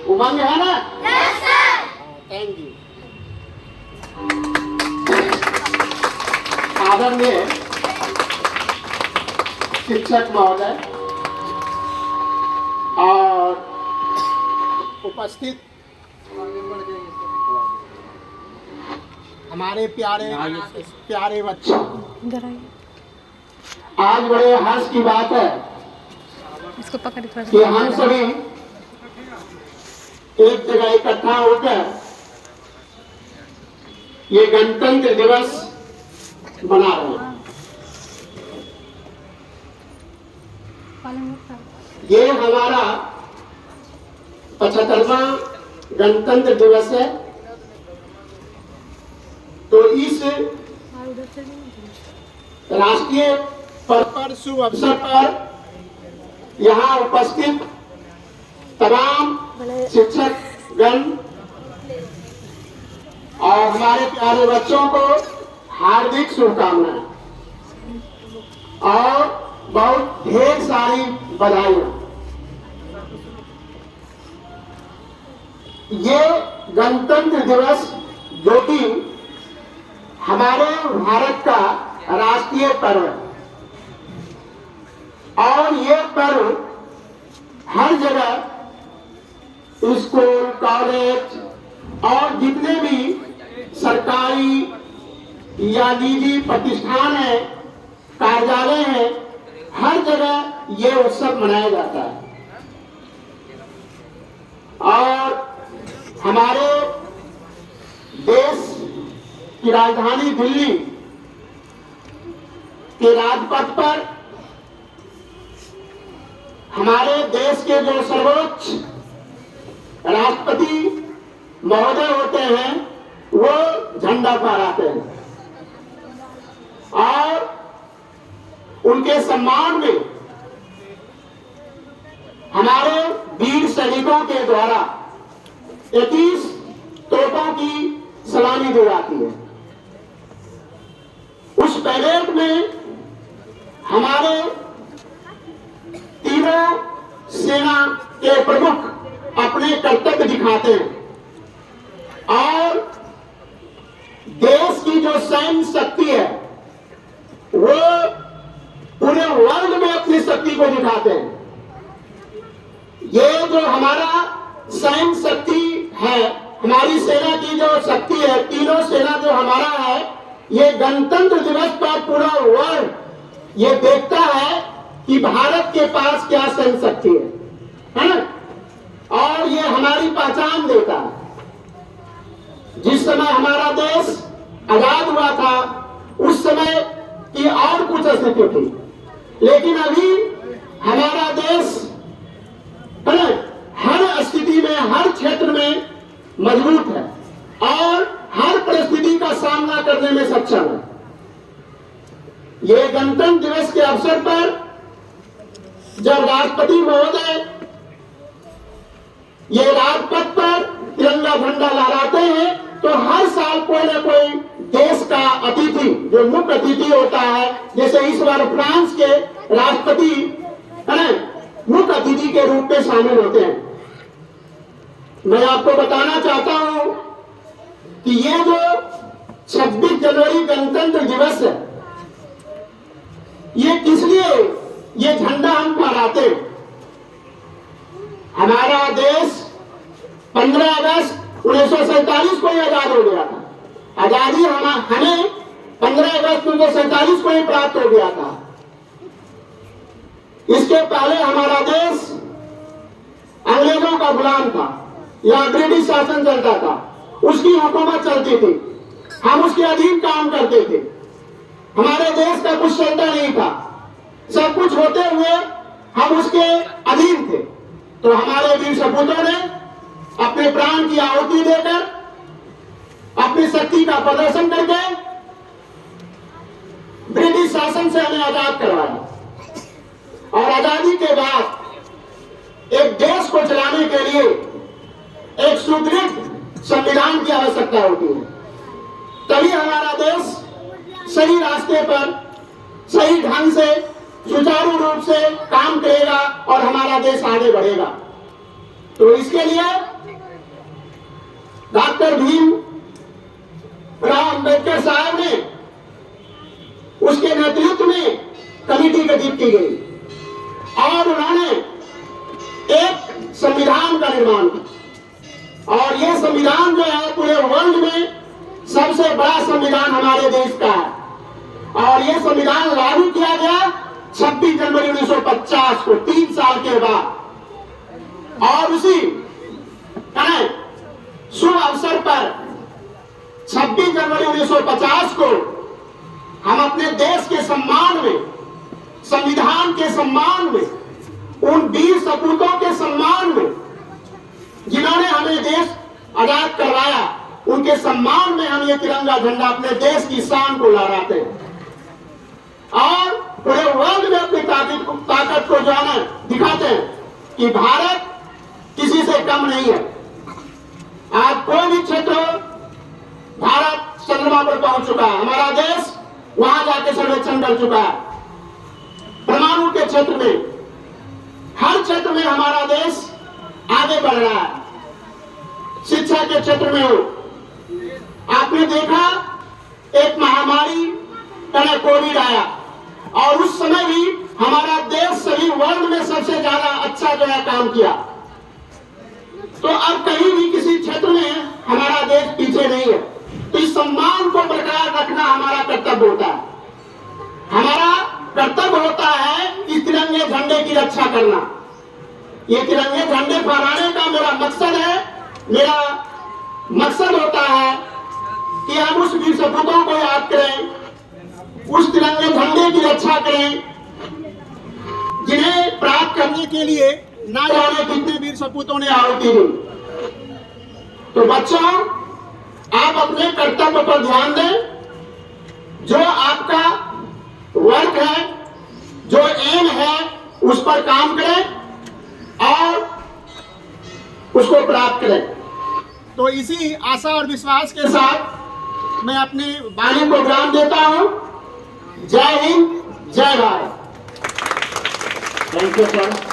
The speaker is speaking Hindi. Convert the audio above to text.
उमंग है ना? Yes sir. Thank you. आदरणीय शिक्षक महोदय और उपस्थित हमारे प्यारे बच्चे, आज बड़े हर्ष की बात है इसको पकड़ कि हम सभी एक जगह इकट्ठा होकर ये गणतंत्र दिवस मना रहे हैं। ये हमारा 75वां गणतंत्र दिवस है। तो इस राष्ट्रीय पर्व पर शुभ अवसर पर यहाँ उपस्थित तमाम शिक्षक गण और हमारे प्यारे बच्चों को हार्दिक शुभकामनाएं और बहुत ढेर सारी बधाइयां। ये गणतंत्र दिवस जो कि हमारे भारत का राष्ट्रीय पर्व है और ये पर्व हर जगह स्कूल, कॉलेज और जितने भी सरकारी या निजी प्रतिष्ठान है, कार्यालय है, हर जगह ये उत्सव मनाया जाता है। और हमारे देश की राजधानी दिल्ली के राजपथ पर हमारे देश के जो सर्वोच्च राष्ट्रपति महोदय होते हैं वो झंडा फहराते हैं और उनके सम्मान में हमारे वीर सैनिकों के द्वारा 31 तोपों की सलामी दी जाती है। उस पैरेड में हमारे तीनों सेना के प्रमुख अपने कर्तव्य दिखाते हैं और देश की जो सैन्य शक्ति है वो पूरे वर्ल्ड में अपनी शक्ति को दिखाते हैं। ये जो हमारा सैन्य शक्ति है, हमारी सेना की जो शक्ति है, तीनों सेना जो हमारा है, ये गणतंत्र दिवस पर पूरा वर्ल्ड ये देखता है कि भारत के पास क्या सैन्य शक्ति है ना? और ये हमारी पहचान देता है। जिस समय हमारा देश आजाद हुआ था उस समय की और कुछ स्थिति थी, लेकिन अभी हमारा देश है ना, हर स्थिति में, हर क्षेत्र में मजबूत है और हर परिस्थिति का सामना करने में सक्षम है। ये गणतंत्र दिवस के अवसर पर जब राष्ट्रपति महोदय ये राजपथ पर तिरंगा झंडा लहराते हैं तो हर साल कोई ना कोई देश का अतिथि, जो मुख्य अतिथि होता है, जैसे इस बार फ्रांस के राष्ट्रपति है ना, मुख्य अतिथि के रूप में शामिल होते हैं। मैं आपको बताना चाहता हूं कि ये जो 26 जनवरी गणतंत्र दिवस है, ये किस लिए ये झंडा हम फहराते हैं? हमारा देश 15 अगस्त 1947 को ही आजाद हो गया था। आजादी हमें 15 अगस्त 1947 को ही प्राप्त हो गया था। इसके पहले हमारा देश अंग्रेजों का गुलाम था या ब्रिटिश शासन चलता था, उसकी हुकूमत चलती थी, हम उसके अधीन काम करते थे। हमारे देश का कुछ चलता नहीं था, सब कुछ होते हुए हम उसके अधीन थे। तो हमारे वीर सपूतों ने अपने प्राण की आहुति देकर, अपनी शक्ति का प्रदर्शन करके ब्रिटिश शासन से हमें आजाद करवाया। और आजादी के बाद एक देश को चलाने के लिए एक सुदृढ़ संविधान की आवश्यकता होती है, तभी हमारा देश सही रास्ते पर सही ढंग से सुचारू रूप से काम करेगा और हमारा देश आगे बढ़ेगा। तो इसके लिए डॉक्टर भीम राव अंबेडकर साहब ने उसके नेतृत्व में कमेटी गठित की गई और उन्होंने एक संविधान का निर्माण किया। और यह संविधान जो है पूरे वर्ल्ड में सबसे बड़ा संविधान हमारे देश का है। और यह संविधान लागू किया गया 26 जनवरी 1950 को, 3 साल के बाद। और उसी शुभ अवसर पर 26 जनवरी 1950 को हम अपने देश के सम्मान में, संविधान के सम्मान में, उन वीर सपूतों के सम्मान में जिन्होंने हमें देश आजाद करवाया, उनके सम्मान में हम ये तिरंगा झंडा अपने देश की शान को लहराते हैं और पूरे वर्ल्ड में अपनी ताकत को जो है दिखाते हैं कि भारत किसी से कम नहीं है। आज कोई भी क्षेत्र, भारत चंद्रमा पर पहुंच चुका है, हमारा देश वहां जाके सर्वेक्षण कर चुका है। परमाणु के क्षेत्र में, हर क्षेत्र में हमारा देश आगे बढ़ रहा है। शिक्षा के क्षेत्र में हो, आपने देखा एक महामारी कोविड आया और उस समय भी हमारा देश सभी वर्ल्ड में सबसे ज्यादा अच्छा जो है काम किया। तो अब कहीं भी किसी क्षेत्र में हमारा देश पीछे नहीं है। तो इस सम्मान को बरकरार रखना हमारा कर्तव्य होता है। हमारा कर्तव्य होता है इस तिरंगे झंडे की रक्षा करना। ये तिरंगे झंडे फहराने का मेरा मकसद है, मेरा मकसद होता है कि हम उस वीर सपूतों को याद करें, उस तिरंगे झंडे की रक्षा करें जिन्हें प्राप्त करने के लिए ना जाने कितने वीर सपूतों ने आहुति दी। तो बच्चों, आप अपने कर्तव्य पर ध्यान दें। जो आपका वर्क है, जो एम है, उस पर काम करें और उसको प्राप्त करें। तो इसी आशा और विश्वास के साथ मैं अपने वाणी को विराम देता हूं। जय हिंद, जय भारत। Thank you sir.